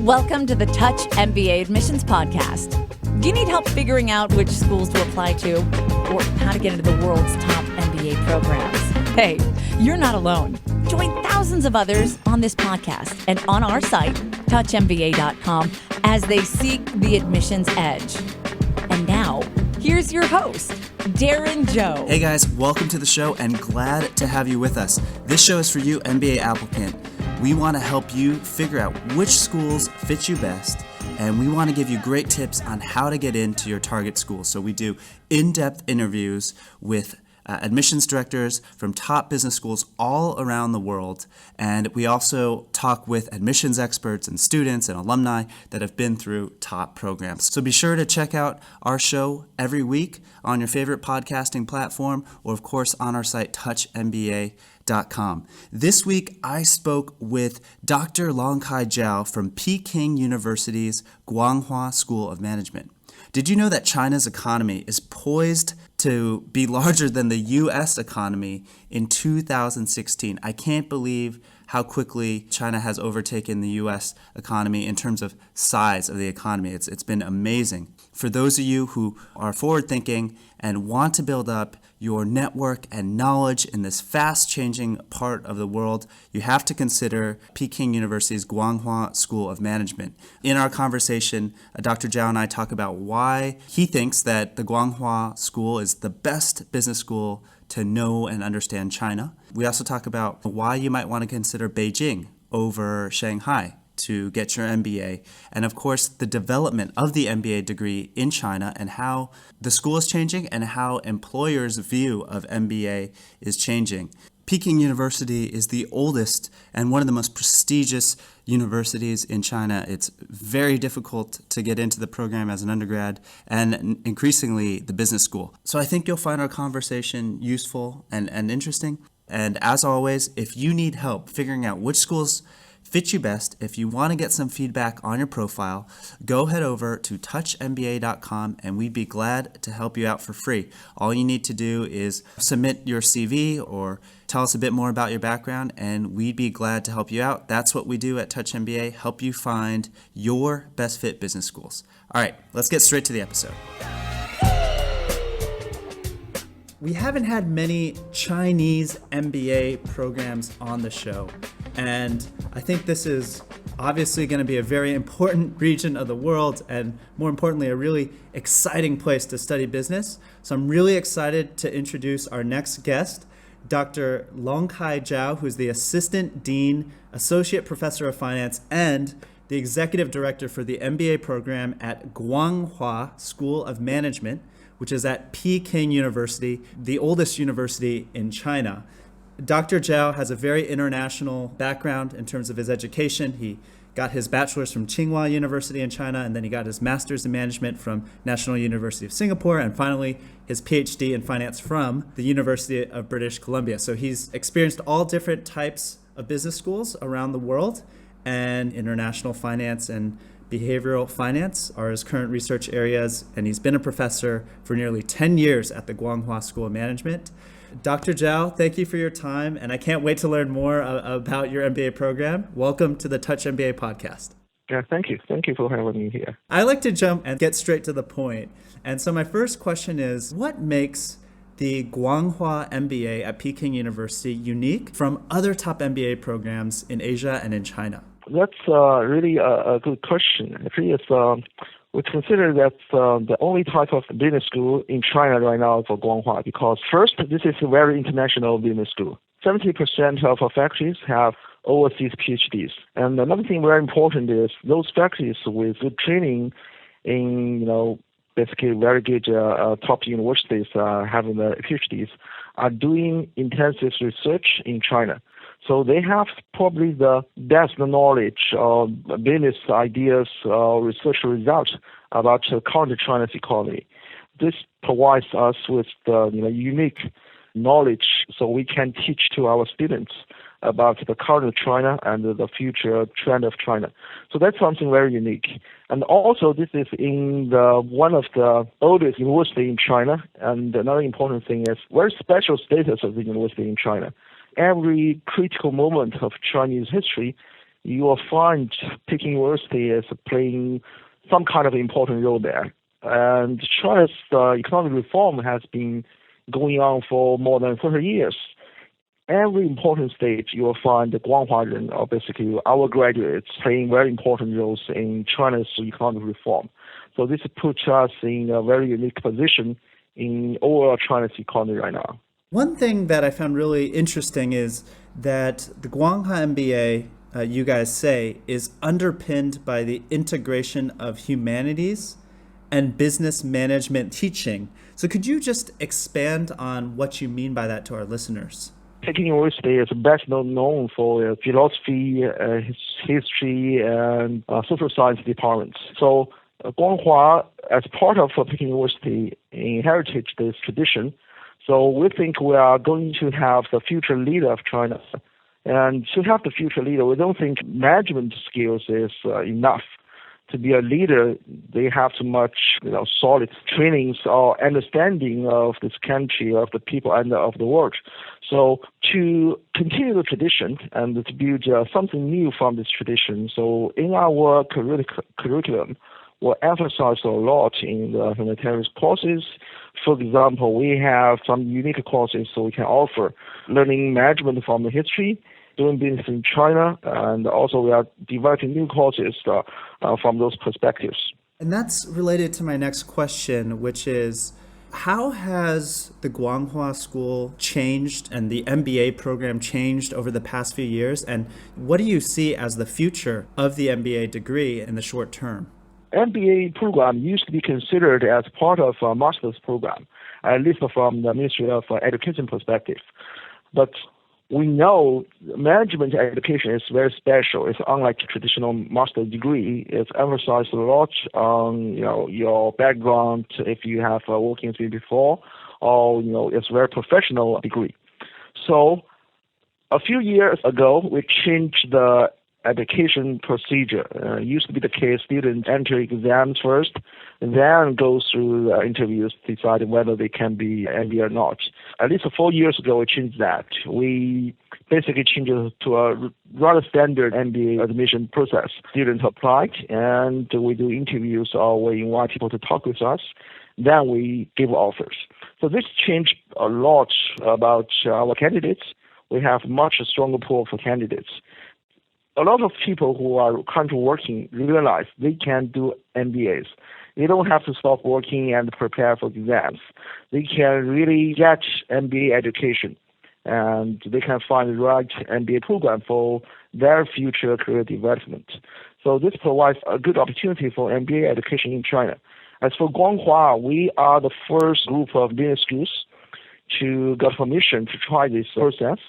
Welcome to the Touch MBA Admissions Podcast. Do you need help figuring out which schools to apply to or how to get into the world's top MBA programs? Hey, you're not alone. Join thousands of others on this podcast and on our site, touchmba.com, as they seek the admissions edge. And now, here's your host, Darren Zhao. Hey guys, welcome to the show and glad to have you with us. This show is for you, MBA applicant. We want to help you figure out which schools fit you best, and we want to give you great tips on how to get into your target school. So we do in-depth interviews with admissions directors from top business schools all around the world. And we also talk with admissions experts and students and alumni that have been through top programs. So be sure to check out our show every week on your favorite podcasting platform or, of course, on our site, touchmba.com. This week, I spoke with Dr. Longkhai Zhao from Peking University's Guanghua School of Management. Did you know that China's economy is poised to be larger than the U.S. economy in 2016? I can't believe how quickly China has overtaken the U.S. economy in terms of size of the economy. It's been amazing. For those of you who are forward-thinking and want to build up your network and knowledge in this fast-changing part of the world, you have to consider Peking University's Guanghua School of Management. In our conversation, Dr. Zhao and I talk about why he thinks that the Guanghua School is the best business school to know and understand China. We also talk about why you might want to consider Beijing over Shanghai to get your MBA, and of course the development of the MBA degree in China and how the school is changing and how employers' view of MBA is changing. Peking University is the oldest and one of the most prestigious universities in China. It's very difficult to get into the program as an undergrad and increasingly the business school. So I think you'll find our conversation useful and interesting. And as always, if you need help figuring out which schools fit you best, if you want to get some feedback on your profile, go head over to touchmba.com and we'd be glad to help you out for free. All you need to do is submit your CV or tell us a bit more about your background and we'd be glad to help you out. That's what we do at Touch MBA, help you find your best fit business schools. All right, let's get straight to the episode. We haven't had many Chinese MBA programs on the show, and I think this is obviously going to be a very important region of the world and, more importantly, a really exciting place to study business. So I'm really excited to introduce our next guest, Dr. Longkhai Zhao, who's the Assistant Dean, Associate Professor of Finance, and the Executive Director for the MBA Program at Guanghua School of Management, which is at Peking University, the oldest university in China. Dr. Zhao has a very international background in terms of his education. He got his bachelor's from Tsinghua University in China, and then he got his master's in management from National University of Singapore, and finally his PhD in finance from the University of British Columbia. So he's experienced all different types of business schools around the world, and international finance and behavioral finance are his current research areas, and he's been a professor for nearly 10 years at the Guanghua School of Management. Dr. Zhao, thank you for your time, and I can't wait to learn more about your MBA program. Welcome to the Touch MBA podcast. Yeah, thank you. Thank you for having me here. I like to jump and get straight to the point. And so my first question is, what makes the Guanghua MBA at Peking University unique from other top MBA programs in Asia and in China? That's really a good question. Actually, we consider that the only type of business school in China right now for Guanghua, because first, this is a very international business school. 70% of our faculties have overseas PhDs. And another thing very important is those faculties with good training in, basically very good top universities having the PhDs are doing intensive research in China. So they have probably the best knowledge of business ideas, research results about the current China's economy. This provides us with the unique knowledge so we can teach to our students about the current China and the future trend of China. So that's something very unique. And also this is in one of the oldest university in China. And another important thing is very special status of the university in China. Every critical moment of Chinese history, you will find Peking University is playing some kind of important role there. And China's economic reform has been going on for more than 30 years. Every important stage, you will find the Guanghua, or basically our graduates, playing very important roles in China's economic reform. So this puts us in a very unique position in overall China's economy right now. One thing that I found really interesting is that the Guanghua MBA, you guys say, is underpinned by the integration of humanities and business management teaching. So could you just expand on what you mean by that to our listeners? Peking University is best known for philosophy, history, and social science departments. So Guanghua, as part of Peking University, inherited this tradition. So we think we are going to have the future leader of China. And to have the future leader, we don't think management skills is enough. To be a leader, they have too much solid trainings or understanding of this country, of the people, and of the world. So to continue the tradition and to build something new from this tradition, so in our curriculum, we'll emphasize a lot in the humanitarian courses. For example, we have some unique courses so we can offer learning management from the history, doing business in China, and also we are developing new courses from those perspectives. And that's related to my next question, which is, how has the Guanghua School changed and the MBA program changed over the past few years? And what do you see as the future of the MBA degree in the short term? MBA program used to be considered as part of a master's program, at least from the Ministry of Education perspective. But we know management education is very special. It's unlike traditional master's degree. It's emphasized a lot on your background, if you have working experience before, or it's a very professional degree. So a few years ago, we changed the application procedure. It used to be the case students enter exams first, and then go through interviews to decide whether they can be MBA or not. At least 4 years ago, we changed that. We basically changed it to a rather standard MBA admission process. Students applied, and we do interviews, or we invite people to talk with us. Then we give offers. So this changed a lot about our candidates. We have much stronger pool for candidates. A lot of people who are currently working realize they can do MBAs. They don't have to stop working and prepare for exams. They can really get MBA education, and they can find the right MBA program for their future career development. So this provides a good opportunity for MBA education in China. As for Guanghua, we are the first group of business schools to get permission to try this process.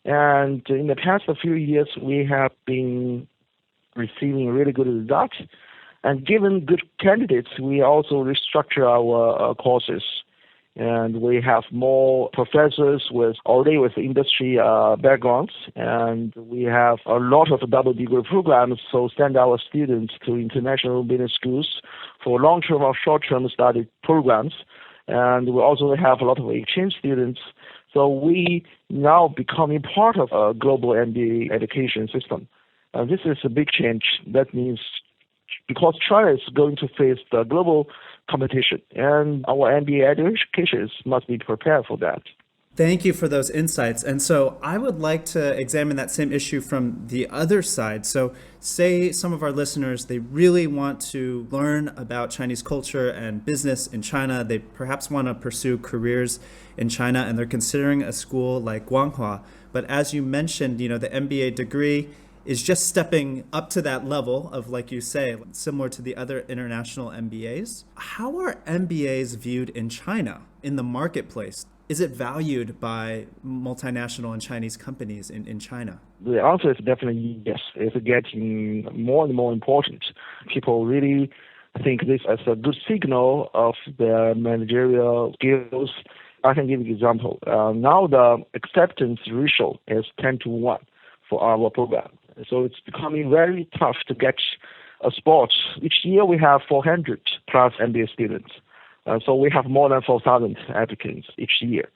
And in the past few years, we have been receiving really good results. And given good candidates, we also restructure our courses. And we have more professors already with industry backgrounds. And we have a lot of double degree programs, so send our students to international business schools for long-term or short-term study programs. And we also have a lot of exchange students. So we now becoming part of a global MBA education system. This is a big change. That means because China is going to face the global competition, and our MBA education must be prepared for that. Thank you for those insights. And so I would like to examine that same issue from the other side. So say some of our listeners, they really want to learn about Chinese culture and business in China. They perhaps want to pursue careers in China, and they're considering a school like Guanghua. But as you mentioned, the MBA degree is just stepping up to that level of, like you say, similar to the other international MBAs. How are MBAs viewed in China, in the marketplace? Is it valued by multinational and Chinese companies in China? The answer is definitely yes. It's getting more and more important. People really think this as a good signal of their managerial skills. I can give you an example. Now the acceptance ratio is 10-1 for our program. So it's becoming very tough to get a spot. Each year we have 400 plus MBA students. So we have more than 4,000 applicants each year.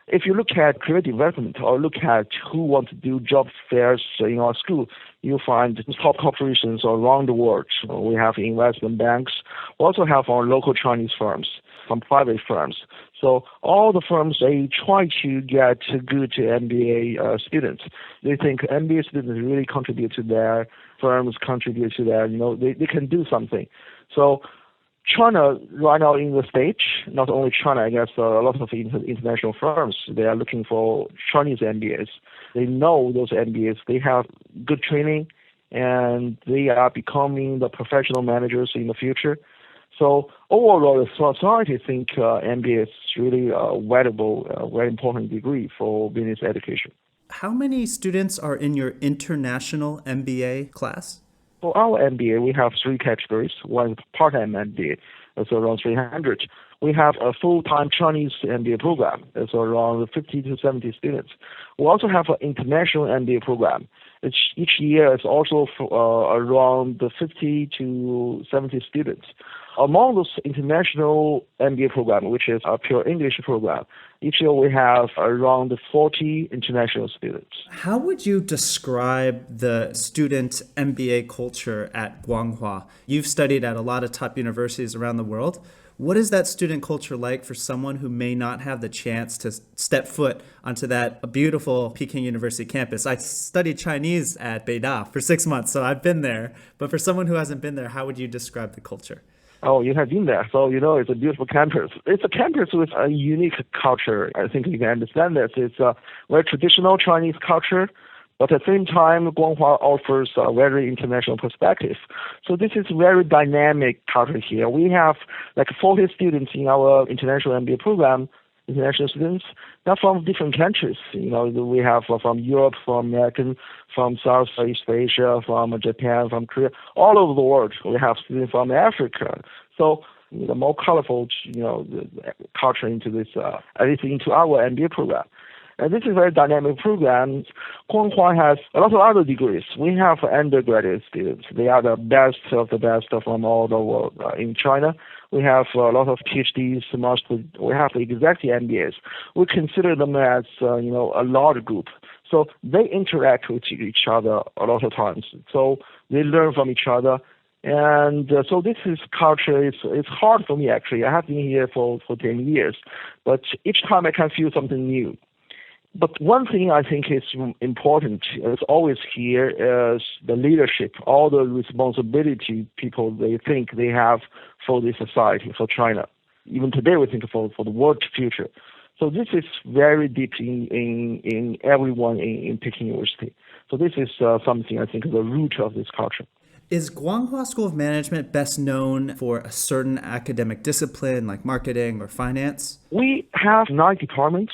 If you look at career development or look at who want to do job fairs in our school, you find top corporations around the world. We have investment banks. We also have our local Chinese firms, some private firms. So all the firms, they try to get good MBA students. They think MBA students really contribute to their firms, contribute to their, they can do something. So China right now in the stage, not only China, I guess a lot of international firms, they are looking for Chinese MBAs. They know those MBAs, they have good training, and they are becoming the professional managers in the future. So overall, the society think MBA is really a valuable, very important degree for business education. How many students are in your international MBA class? For our MBA, we have three categories. One is part-time MBA, that's around 300. We have a full-time Chinese MBA program, that's around 50 to 70 students. We also have an international MBA program. Each year is also around 50 to 70 students. Among those international MBA program, which is a pure English program, each year we have around 40 international students. How would you describe the student MBA culture at Guanghua? You've studied at a lot of top universities around the world. What is that student culture like for someone who may not have the chance to step foot onto that beautiful Peking University campus? I studied Chinese at Beida for 6 months, so I've been there. But for someone who hasn't been there, how would you describe the culture? Oh, you have been there. So, it's a beautiful campus. It's a campus with a unique culture. I think you can understand this. It's a very traditional Chinese culture, but at the same time, Guanghua offers a very international perspective. So this is very dynamic culture here. We have like 40 students in our international MBA program, international students. They're from different countries. We have from Europe, from American, from Southeast Asia, from Japan, from Korea, all over the world. We have students from Africa. So the more colorful, the culture into this, at least into our MBA program. And this is a very dynamic program. Guanghua has a lot of other degrees. We have undergraduate students. They are the best of the best from all the world in China. We have a lot of PhDs, masters. We have the executive MBAs. We consider them as, a large group. So they interact with each other a lot of times. So they learn from each other. And so this is culture. It's hard for me, actually. I have been here for 10 years. But each time I can feel something new. But one thing I think is important, is always here, is the leadership, all the responsibility people they think they have for the society, for China. Even today we think for the world future. So this is very deep in everyone in Peking University. So this is something I think is the root of this culture. Is Guanghua School of Management best known for a certain academic discipline like marketing or finance? We have 9 departments.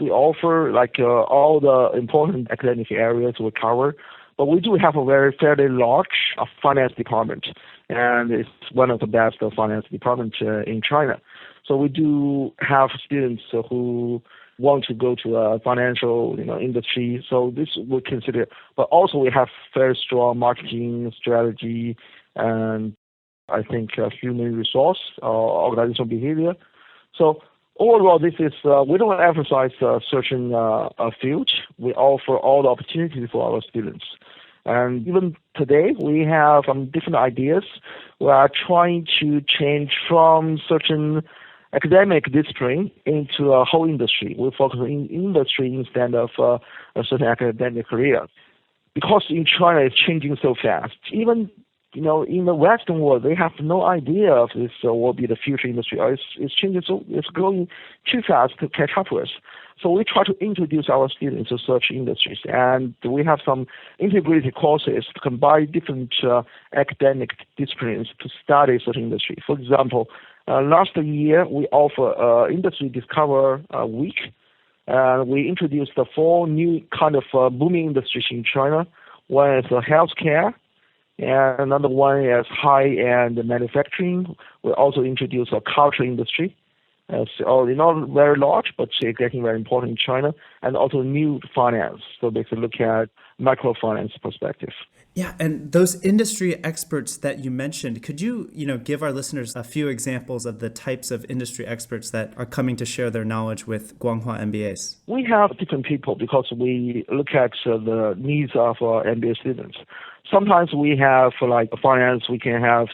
We offer all the important academic areas we cover, but we do have a fairly large finance department, and it's one of the best finance departments in China. So we do have students who want to go to a financial industry. So this we consider, but also we have very strong marketing strategy and I think human resource, organizational behavior. So overall, this is we don't emphasize a certain field. We offer all the opportunities for our students. And even today, we have some different ideas. We are trying to change from certain academic discipline into a whole industry. We focus on industry instead of a certain academic career. Because in China, it's changing so fast. Even in the Western world, they have no idea of this will be the future industry. It's changing it's growing too fast to catch up with. So we try to introduce our students to such industries, and we have some integrated courses to combine different academic disciplines to study such industry. For example, last year we offer Industry Discover Week. We introduced the 4 new kind of booming industries in China. One is healthcare. And another one is high-end manufacturing. We also introduced a culture industry. Not very large, but it's getting very important in China, and also new finance. So basically look at microfinance perspective. Yeah, and those industry experts that you mentioned, could you, give our listeners a few examples of the types of industry experts that are coming to share their knowledge with Guanghua MBAs? We have different people because we look at the needs of our MBA students. Sometimes we have, like finance, we can have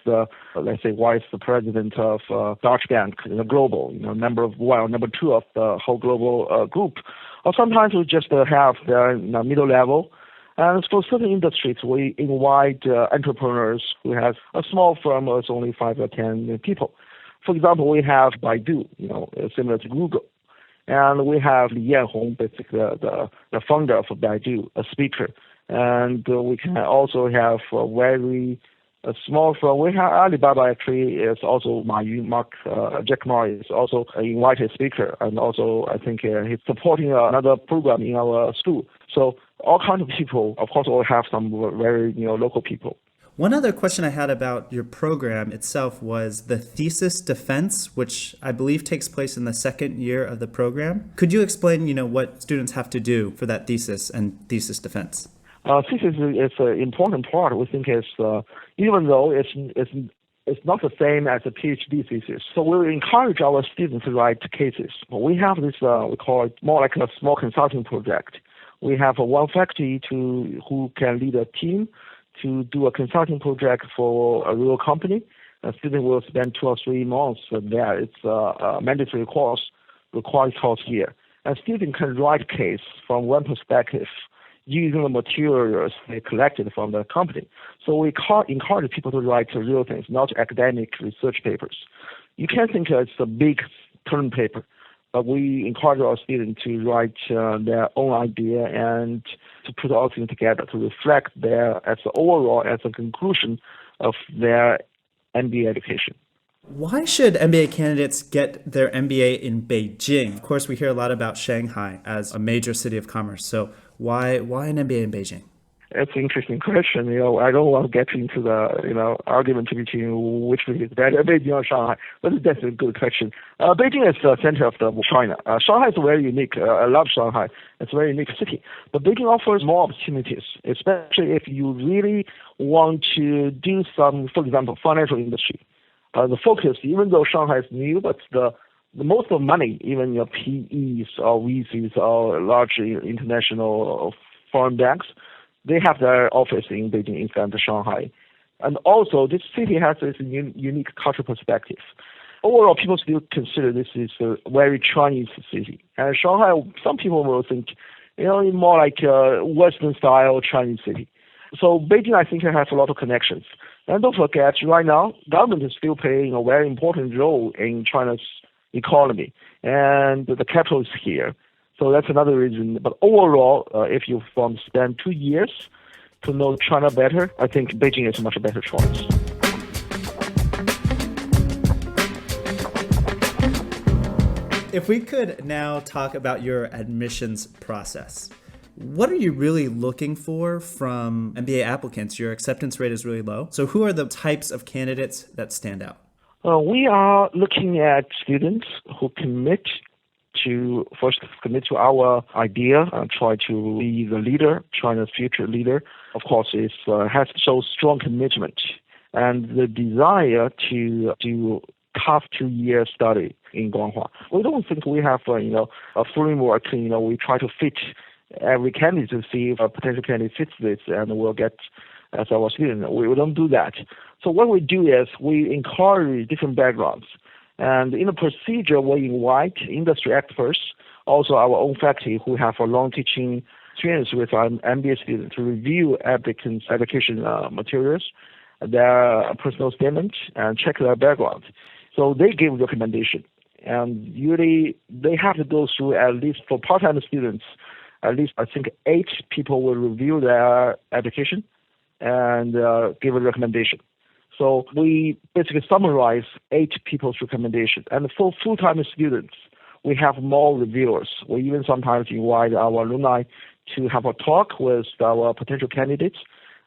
let's say, vice the president of Deutsche Bank, global, number one, number two of the whole global group. Or sometimes we just have the middle level. And for certain industries, we invite entrepreneurs who have a small firm of only 5 or 10 people. For example, we have Baidu, similar to Google. And we have Li Yanhong, basically the founder of Baidu, a speaker. And we can also have a small firm. We have Alibaba actually is also Jack Ma is also an invited speaker, and also I think he's supporting another program in our school. So all kinds of people, of course, all have some very local people. One other question I had about your program itself was the thesis defense, which I believe takes place in the second year of the program. Could you explain, what students have to do for that thesis and thesis defense? Thesis is an important part. We think is even though it's not the same as a PhD thesis. So we encourage our students to write cases. We have this we call it more like a small consulting project. We have one faculty who can lead a team to do a consulting project for a real company. A student will spend 2 or 3 months there. It's a mandatory course, required course here. A student can write a case from one perspective, using the materials they collected from the company. So we encourage people to write real things, not academic research papers. You can think it's a big term paper, but we encourage our students to write their own idea and to put all things together to reflect as a conclusion of their MBA education. Why should MBA candidates get their MBA in Beijing? Of course, we hear a lot about Shanghai as a major city of commerce. So why an MBA in Beijing? It's an interesting question. I don't want to get into the argument between which is better, Beijing or Shanghai, but that's a good question. Beijing is the center of China. Shanghai is very unique. I love Shanghai. It's a very unique city. But Beijing offers more opportunities, especially if you really want to do some, for example, financial industry. The focus, even though Shanghai is new, but the most of money, even your PEs or VCs or large international foreign banks, they have their office in Beijing instead of Shanghai. And also, this city has this unique cultural perspective. Overall, people still consider this is a very Chinese city. And Shanghai, some people will think, more like a Western-style Chinese city. So Beijing, I think, has a lot of connections. And don't forget, right now, government is still playing a very important role in China's economy. And the capital is here. So that's another reason. But overall, if you spend 2 years to know China better, I think Beijing is a much better choice. If we could now talk about your admissions process. What are you really looking for from MBA applicants? Your acceptance rate is really low. So who are the types of candidates that stand out? We are looking at students who commit to our idea and try to be the leader, China's future leader. Of course, it has to show strong commitment and the desire to do tough 2-year study in Guanghua. We don't think we have a framework. We try to fit every candidate to see if a potential candidate fits this and will get as our student. We don't do that. So what we do is we encourage different backgrounds. And in the procedure, we invite industry experts, also our own faculty who have a long teaching experience with our MBA students to review applicants' education materials, their personal statement, and check their background. So they give recommendation. And usually they have to go through, at least for part-time students, at least I think 8 people will review their application and give a recommendation. So we basically summarize 8 people's recommendations. And for full-time students, we have more reviewers. We even sometimes invite our alumni to have a talk with our potential candidates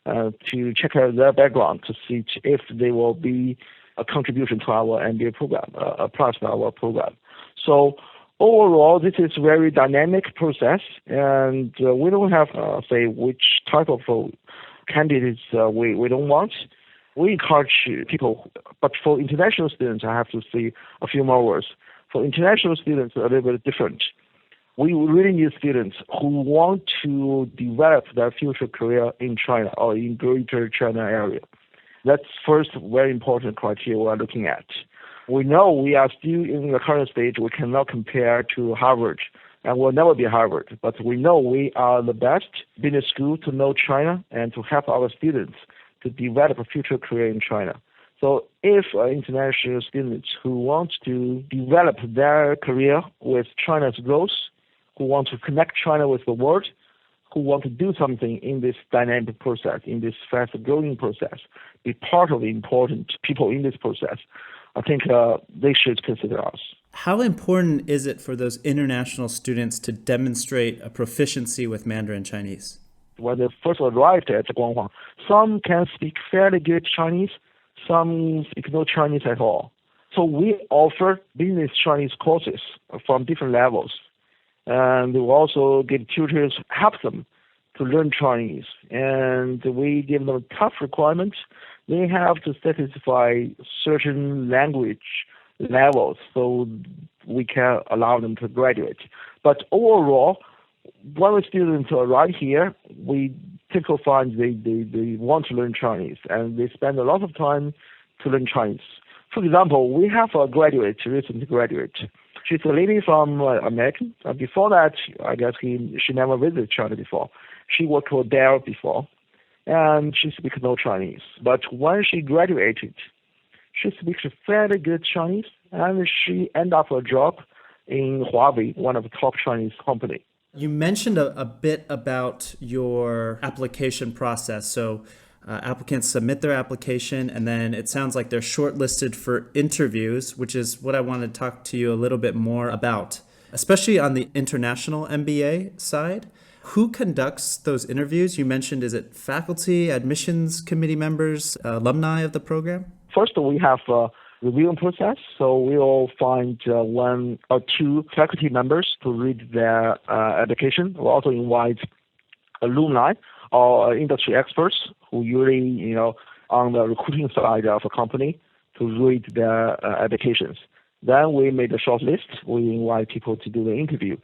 to check out their background to see if they will be a contribution to our MBA program, apply to our program. So overall, this is a very dynamic process, and we don't have, say, which type of candidates we don't want. We encourage people, but for international students, I have to say a few more words. For international students, a little bit different. We really need students who want to develop their future career in China or in Greater China area. That's first very important criteria we're looking at. We know we are still in the current stage. We cannot compare to Harvard, and we'll never be Harvard. But we know we are the best business school to know China and to help our students to develop a future career in China. So if international students who want to develop their career with China's growth, who want to connect China with the world, who want to do something in this dynamic process, in this fast-growing process, be part of the important people in this process, I think they should consider us. How important is it for those international students to demonstrate a proficiency with Mandarin Chinese? When they first arrived at Guanghua, some can speak fairly good Chinese, some speak no Chinese at all. So we offer business Chinese courses from different levels. And we also give tutors, help them to learn Chinese. And we give them tough requirements. They have to satisfy certain language levels so we can allow them to graduate. But overall, when the students arrive here, we typically find they want to learn Chinese, and they spend a lot of time to learn Chinese. For example, we have a graduate, recently graduate. She's a lady from America. Before that, I guess she never visited China before. She worked for Dell before, and she speaks no Chinese. But when she graduated, she speaks fairly good Chinese, and she ended up a job in Huawei, one of the top Chinese companies. You mentioned a bit about your application process. So applicants submit their application, and then it sounds like they're shortlisted for interviews, which is what I want to talk to you a little bit more about, especially on the international MBA side. Who conducts those interviews? You mentioned, is it faculty, admissions committee members, alumni of the program? First, we have a reviewing process. So we will find one or two faculty members to read their application. We'll also invite alumni or industry experts who usually, on the recruiting side of a company to read their applications. Then we made a short list. We invite people to do the interview.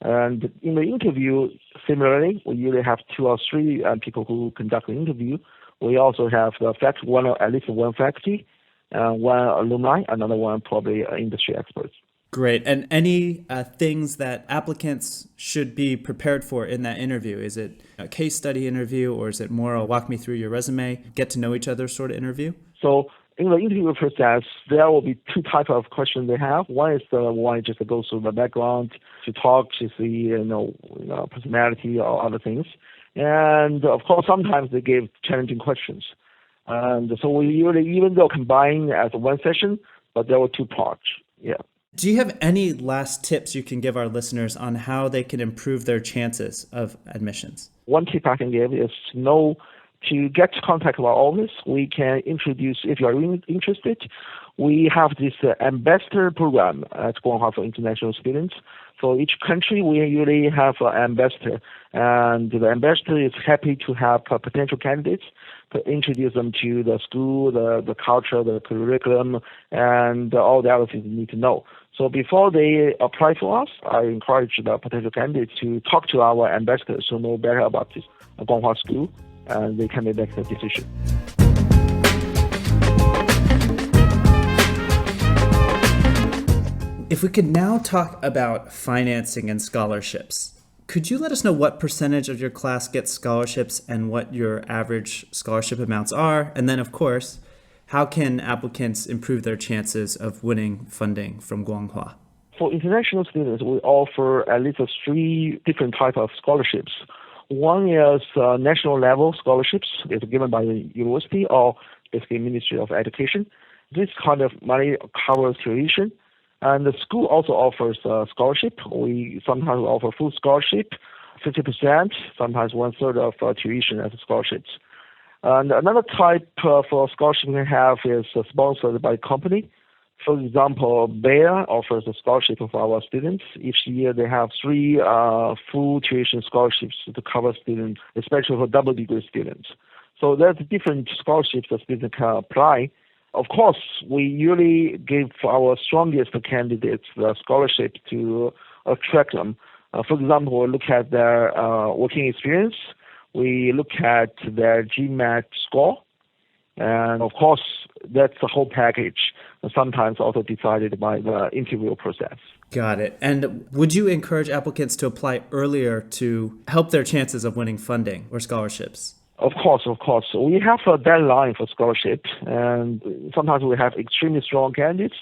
And in the interview, similarly, we usually have two or three people who conduct the interview. We also have at least one faculty, one alumni, another one probably industry experts. Great. And any things that applicants should be prepared for in that interview? Is it a case study interview, or is it more a walk me through your resume, get to know each other sort of interview? So in the interview process, there will be two types of questions they have. One is the one just to go through the background, to talk, to see, personality or other things. And of course, sometimes they give challenging questions. And so we usually, even though combined as one session, but there were two parts. Yeah. Do you have any last tips you can give our listeners on how they can improve their chances of admissions? One tip I can give is to get contact with our office. We can introduce, if you are interested, we have this ambassador program at Guanghua for international students. For each country, we usually have an ambassador, and the ambassador is happy to have potential candidates to introduce them to the school, the culture, the curriculum, and all the other things you need to know. So before they apply for us, I encourage the potential candidates to talk to our ambassadors to know better about this Guanghua School, and they can make the decision. If we could now talk about financing and scholarships, could you let us know what percentage of your class gets scholarships and what your average scholarship amounts are? And then, of course, how can applicants improve their chances of winning funding from Guanghua? For international students, we offer at least three different types of scholarships. One is national level scholarships. It's given by the university or basically Ministry of Education. This kind of money covers tuition. And the school also offers a scholarship. We sometimes offer full scholarship, 50%, sometimes 1/3 of tuition as scholarships. And another type for scholarship we have is sponsored by company. For example, Bayer offers a scholarship for our students. Each year they have 3 full tuition scholarships to cover students, especially for double degree students. So there's different scholarships that students can apply. Of course, we usually give our strongest candidates the scholarship to attract them. For example, we look at their working experience. We look at their GMAT score. And of course, that's the whole package, sometimes also decided by the interview process. Got it. And would you encourage applicants to apply earlier to help their chances of winning funding or scholarships? Of course. We have a deadline for scholarship, and sometimes we have extremely strong candidates.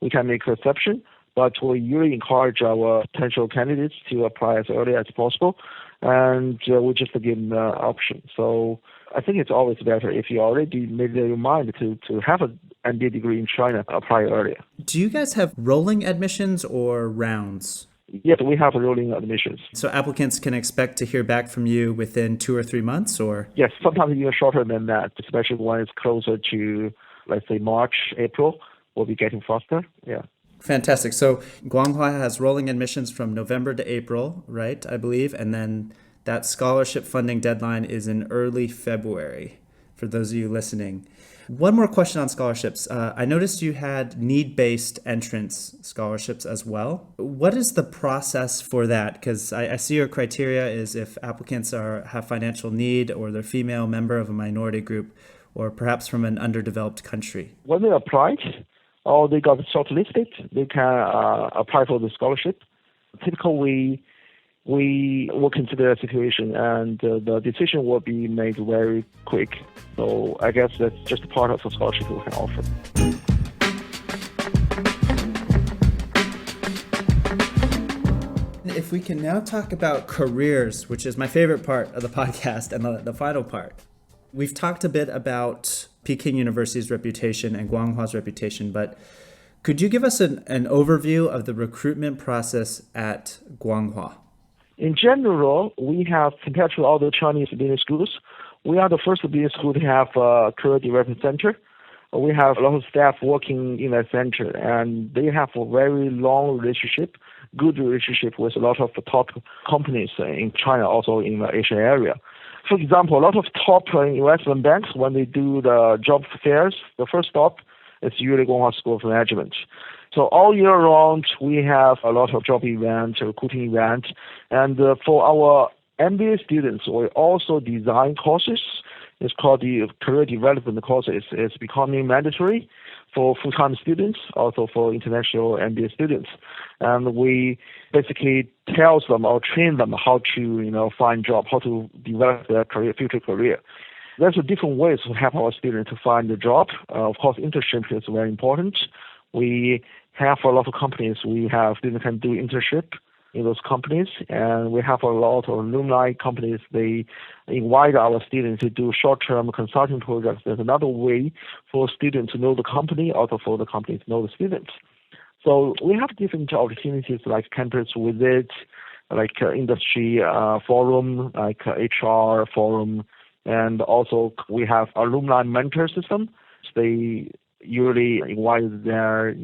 We can make an exception, but we usually encourage our potential candidates to apply as early as possible, and we just give them the option. So I think it's always better if you already made your mind to have an MBA degree in China, apply earlier. Do you guys have rolling admissions or rounds? Yes, we have rolling admissions. So applicants can expect to hear back from you within 2 or 3 months, or? Yes, sometimes even shorter than that, especially when it's closer to, let's say, March, April, we'll be getting faster. Yeah. Fantastic. So Guanghua has rolling admissions from November to April, right, I believe, and then that scholarship funding deadline is in early February, for those of you listening. One more question on scholarships. I noticed you had need-based entrance scholarships as well. What is the process for that? Because I see your criteria is if applicants have financial need, or they're female, member of a minority group, or perhaps from an underdeveloped country. When they applied or they got shortlisted, they can apply for the scholarship. Typically, we will consider the situation, and the decision will be made very quick. So I guess that's just part of the scholarship we can offer. If we can now talk about careers, which is my favorite part of the podcast and the final part. We've talked a bit about Peking University's reputation and Guanghua's reputation, but could you give us an overview of the recruitment process at Guanghua? In general, we have, compared to all the Chinese business schools, we are the first business school to have a career development center. We have a lot of staff working in that center, and they have a very long relationship, good relationship with a lot of the top companies in China, also in the Asian area. For example, a lot of top investment banks, when they do the job fairs, the first stop is usually Guanghua School of Management. So all year round, we have a lot of job events, recruiting events, and for our MBA students, we also design courses. It's called the career development courses. It's becoming mandatory for full-time students, also for international MBA students. And we basically tell them or train them how to, find job, how to develop their future career. There's a different ways to help our students to find a job. Of course, internship is very important. We have a lot of companies. We have students can do internship in those companies, and we have a lot of alumni companies. They invite our students to do short-term consulting projects. There's another way for students to know the company, also for the company to know the students. So we have different opportunities like campus visit, like industry forum, like HR forum, and also we have alumni mentor system. They usually invite their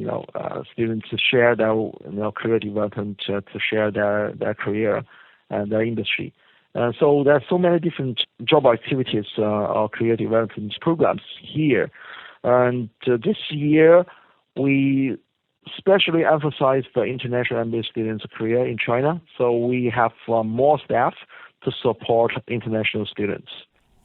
students to share their career development, to share their career and their industry. So there are so many different job activities or career development programs here. And this year we especially emphasize the international MBA students' career in China. So we have more staff to support international students.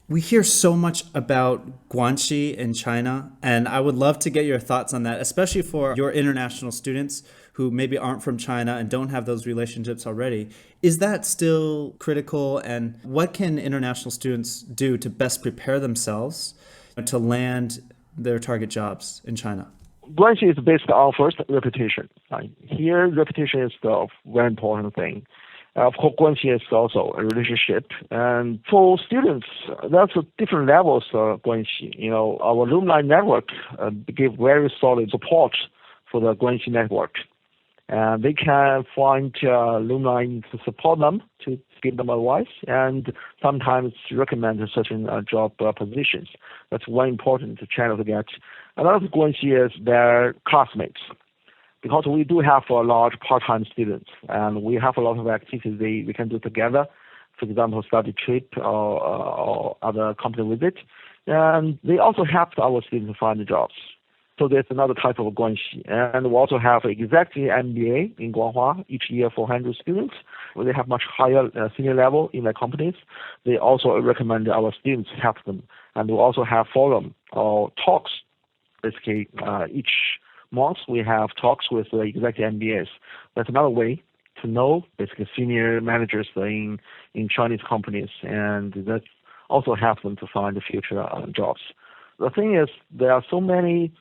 We hear so much about Guanxi in China, and I would love to get your thoughts on that, especially for your international students who maybe aren't from China and don't have those relationships already. Is that still critical, and what can international students do to best prepare themselves to land their target jobs in China? Guanxi is based on first reputation. Here, reputation is the very important thing. Of course, Guanxi is also a relationship. And for students, that's different levels of Guanxi. Our alumni network give very solid support for the Guanxi network. And they can find alumni to support them to give them advice, and sometimes recommend certain job positions. That's one important channel to get. Another Guanxi is their classmates, because we do have a large part-time students, and we have a lot of activities we can do together. For example, study trip or other company visit, and they also help our students find jobs. So there's another type of Guanxi. And we also have executive MBA in Guanghua, each year 400 students, where they have much higher senior level in their companies. They also recommend our students help them. And we also have forum or talks. Basically, each month we have talks with the executive MBAs. That's another way to know basically senior managers in Chinese companies, and that also helps them to find the future jobs. The thing is, there are so many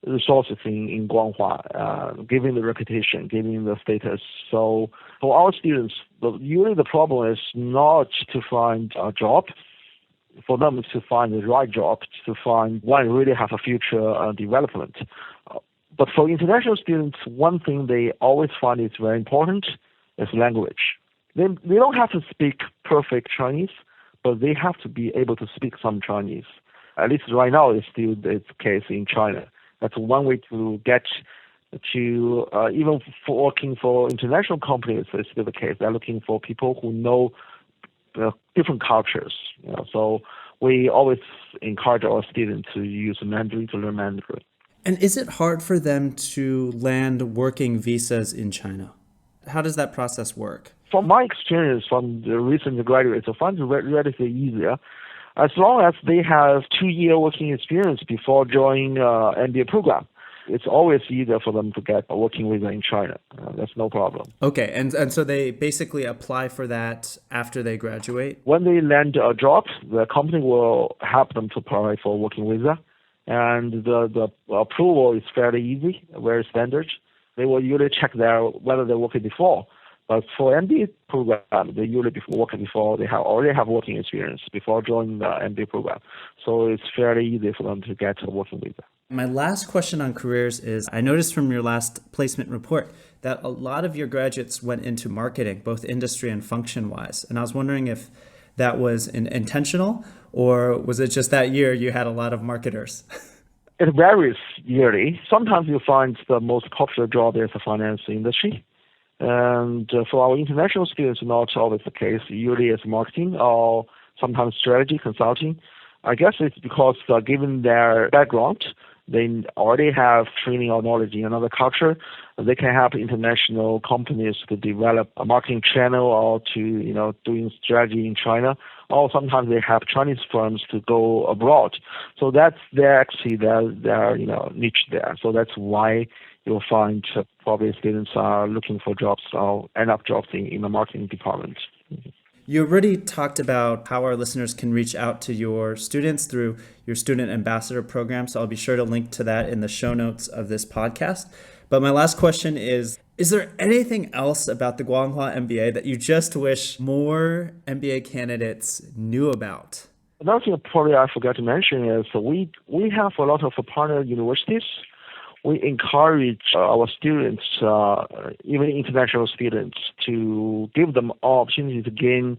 resources in Guanghua, giving the reputation, giving the status. So for our students, usually the problem is not to find a job. For them, it's to find the right job, to find one really have a future development. But for international students, one thing they always find is very important is language. They don't have to speak perfect Chinese, but they have to be able to speak some Chinese. At least right now, it's still the case in China. That's one way to get to, even for working for international companies, it's still the case. They're looking for people who know different cultures. So we always encourage our students to use Mandarin, to learn Mandarin. And is it hard for them to land working visas in China? How does that process work? From my experience from the recent graduates, I find it relatively easier. As long as they have 2-year working experience before joining MBA program, it's always easier for them to get a working visa in China. That's no problem. Okay, and so they basically apply for that after they graduate? When they land a job, the company will help them to apply for a working visa. And the approval is fairly easy, very standard. They will usually check whether they worked before. But for MBA program, they usually work before they already have working experience before joining the MBA program. So it's fairly easy for them to get a working visa. My last question on careers is, I noticed from your last placement report that a lot of your graduates went into marketing, both industry and function-wise. And I was wondering if that was intentional, or was it just that year you had a lot of marketers? It varies yearly. Sometimes you find the most popular job is the finance industry. And for our international students, not always the case. Usually it's marketing or sometimes strategy, consulting. I guess it's because given their background, they already have training or knowledge in another culture. They can help international companies to develop a marketing channel or to, doing strategy in China. Or sometimes they have Chinese firms to go abroad. So that's their niche there. So that's why you'll find probably students are looking for jobs or end up jobs in the marketing department. You already talked about how our listeners can reach out to your students through your student ambassador program. So I'll be sure to link to that in the show notes of this podcast. But my last question is there anything else about the Guanghua MBA that you just wish more MBA candidates knew about? Another thing probably I forgot to mention is we have a lot of partner universities. We encourage our students, even international students, to give them opportunity to gain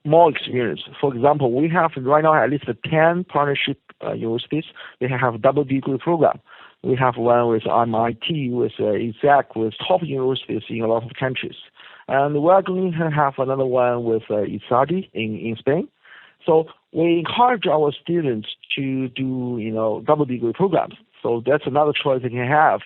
more experience. For example, we have right now at least 10 partnership universities. They have a double degree program. We have one with MIT, with ESAC, with top universities in a lot of countries. And we are going to have another one with ISADI in Spain. So we encourage our students to do, double degree programs. So that's another choice they can have.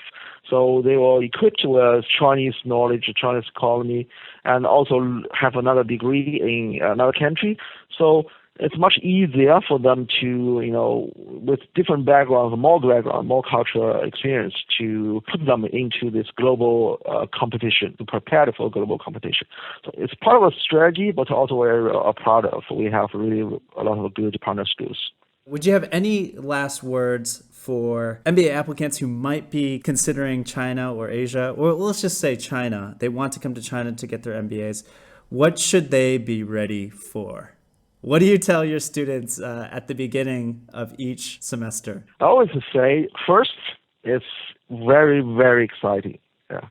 So they will equipped with Chinese knowledge, Chinese economy, and also have another degree in another country. So it's much easier for them to, with different backgrounds, more cultural experience, to put them into this global competition, to prepare for global competition. So it's part of a strategy, but also we're proud of. We have really a lot of good partner schools. Would you have any last words for MBA applicants who might be considering China or Asia, or let's just say China? They want to come to China to get their MBAs. What should they be ready for? What do you tell your students at the beginning of each semester? I always say, first, it's very, very exciting. Yeah.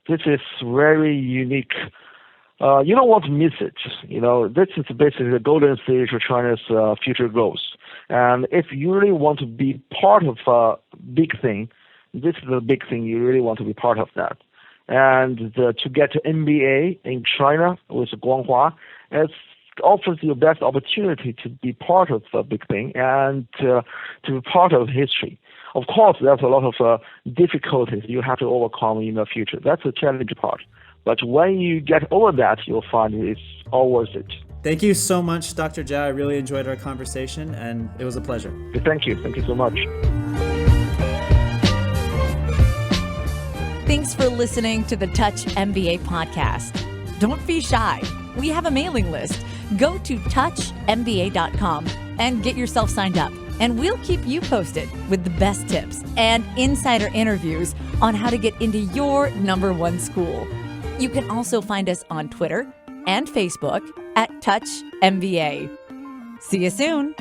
This is very unique You don't want to miss it. This is basically the golden stage of China's future growth. And if you really want to be part of a big thing, this is the big thing. You really want to be part of that. And to get to MBA in China with Guanghua, it offers you the best opportunity to be part of a big thing and to be part of history. Of course, there's a lot of difficulties you have to overcome in the future. That's the challenging part. But when you get over that, you'll find it's all worth it. Thank you so much, Dr. Zhao. I really enjoyed our conversation, and it was a pleasure. Thank you. Thank you so much. Thanks for listening to the Touch MBA podcast. Don't be shy. We have a mailing list. Go to touchmba.com and get yourself signed up. And we'll keep you posted with the best tips and insider interviews on how to get into your number one school. You can also find us on Twitter and Facebook at Touch MBA. See you soon.